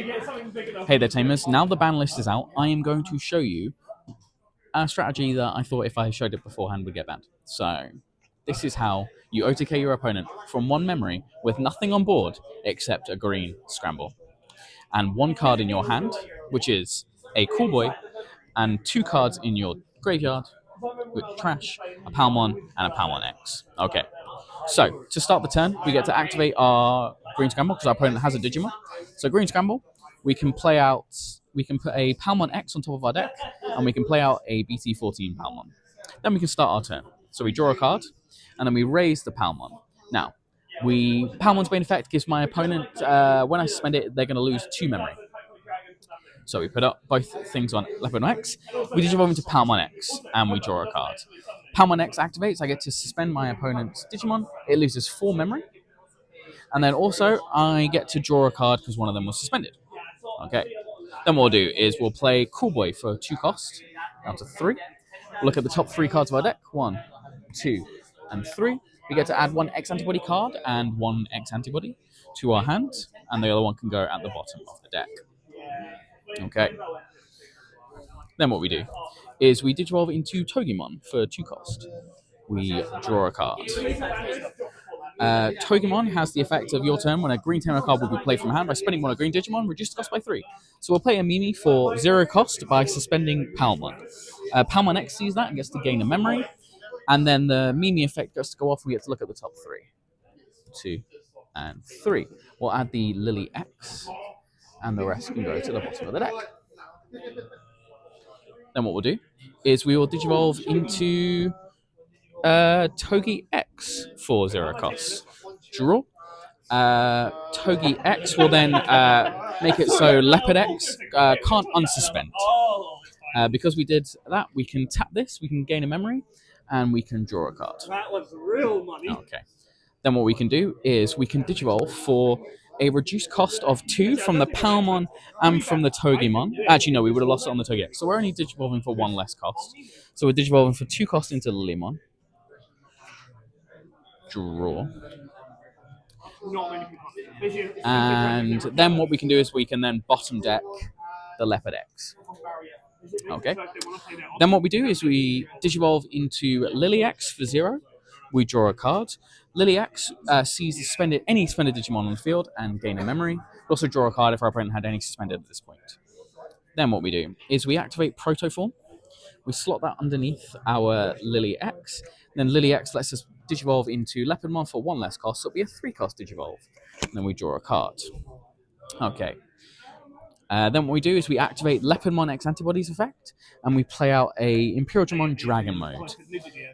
Hey there, Tamers. Now the ban list is out, I am going to show you a strategy that I thought if I showed it beforehand would get banned. So, this is how you OTK your opponent from one memory with nothing on board except a green scramble. And one card in your hand, which is a cool boy, and two cards in your graveyard with trash, a Palmon, and a Palmon X. Okay. So, to start the turn, we get to activate our Green Scramble because our opponent has a Digimon. So, Green Scramble, we can put a Palmon X on top of our deck, and we can play out a BT14 Palmon. Then we can start our turn. So, we draw a card, and then we raise the Palmon. Now, Palmon's main effect gives my opponent, when I suspend it, they're going to lose 2 memory. So we put up both things on Leopard X. We digivolve into Palmon X, and we draw a card. Palmon X activates. I get to suspend my opponent's Digimon. It loses 4 memory. And then also, I get to draw a card because one of them was suspended. Okay. Then what we'll do is we'll play Cool Boy for 2 cost, down to 3. Look at the top 3 cards of our deck. 1, 2, and 3. We get to add 1 X antibody card and 1 X antibody to our hand, and the other one can go at the bottom of the deck. Okay. Then what we do is we digivolve into Togimon for 2 cost. We draw a card. Togimon has the effect of your turn when a green tamer card will be played from hand by spending 1 green Digimon, reduce the cost by 3. So we'll play a Mimi for 0 cost by suspending Palmon. Palmon X sees that and gets to gain a memory, and then the Mimi effect gets to go off. We get to look at the top 3. 2, and 3. We'll add the Lily X, and the rest can go to the bottom of the deck. Then what we'll do is we will digivolve into Togi X for 0 cost. Draw. Togi X will then make it so Leopard X can't unsuspend. Because we did that, we can tap this, we can gain a memory, and we can draw a card. That was real money. Okay. Then what we can do is we can digivolve for a reduced cost of 2 from the Palmon and from the Togimon. Actually, no, we would have lost it on the Togi X. So we're only digivolving for 1 less cost. So we're digivolving for 2 cost into Lilymon. Draw. And then what we can do is we can then bottom deck the Leopard X. Okay. Then what we do is we digivolve into Lily X for 0. We draw a card. Lily X sees any suspended Digimon on the field and gain a memory. We also draw a card if our opponent had any suspended at this point. Then what we do is we activate Protoform. We slot that underneath our Lily X. Then Lily X lets us digivolve into Leopardmon for 1 less cost, so it'll be a 3 cost digivolve. And then we draw a card. Okay. Then what we do is we activate Leopardmon X Antibodies effect, and we play out a Imperial Digimon Dragon mode.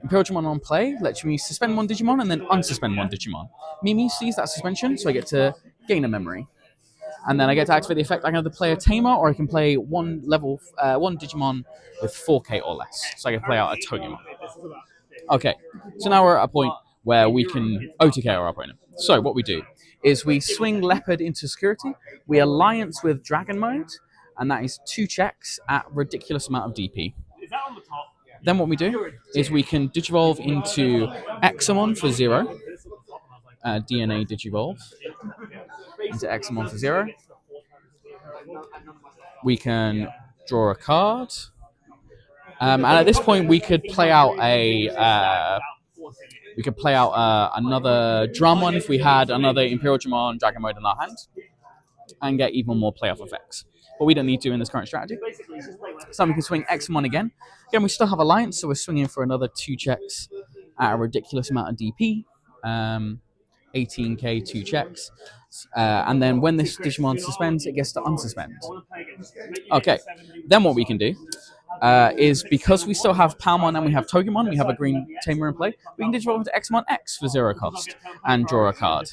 Imperial Digimon on play lets me suspend 1 Digimon and then unsuspend 1 Digimon. Mimi sees that suspension, so I get to gain a memory. And then I get to activate the effect. I can either play a Tamer or I can play one Digimon with 4k or less. So I can play out a Togimon. Okay, so now we're at a point where we can OTK our opponent. So what we do is we swing Leopard into security, we alliance with Dragon mode, and that is 2 checks at ridiculous amount of DP. Then what we do is we can digivolve into Examon for 0, DNA digivolve into Examon for 0. We can draw a card, and at this point we could play out another Dramon if we had another Imperial Digimon Dragon mode in our hand, and get even more playoff effects. But we don't need to in this current strategy. So we can swing Examon again. Again, we still have Alliance, so we're swinging for another 2 checks at a ridiculous amount of DP. 18k, 2 checks. And then when this Digimon suspends, it gets to unsuspend. Okay, then what we can do is, because we still have Palmon and we have Togimon, we have a green tamer in play, we can digivolve into Examon X for 0 cost and draw a card.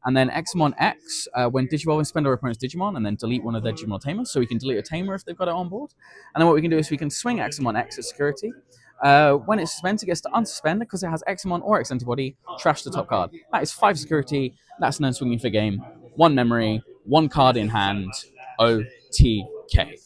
And then Examon X, when digivolving, spend our opponent's Digimon and then delete one of their Digimon tamers, so we can delete a tamer if they've got it on board. And then what we can do is we can swing Examon X at security. When it suspends, it gets to unsuspend because it has Examon or X antibody, trash the top card. That is 5 security, that's known swinging for game, 1 memory, 1 card in hand, OTK.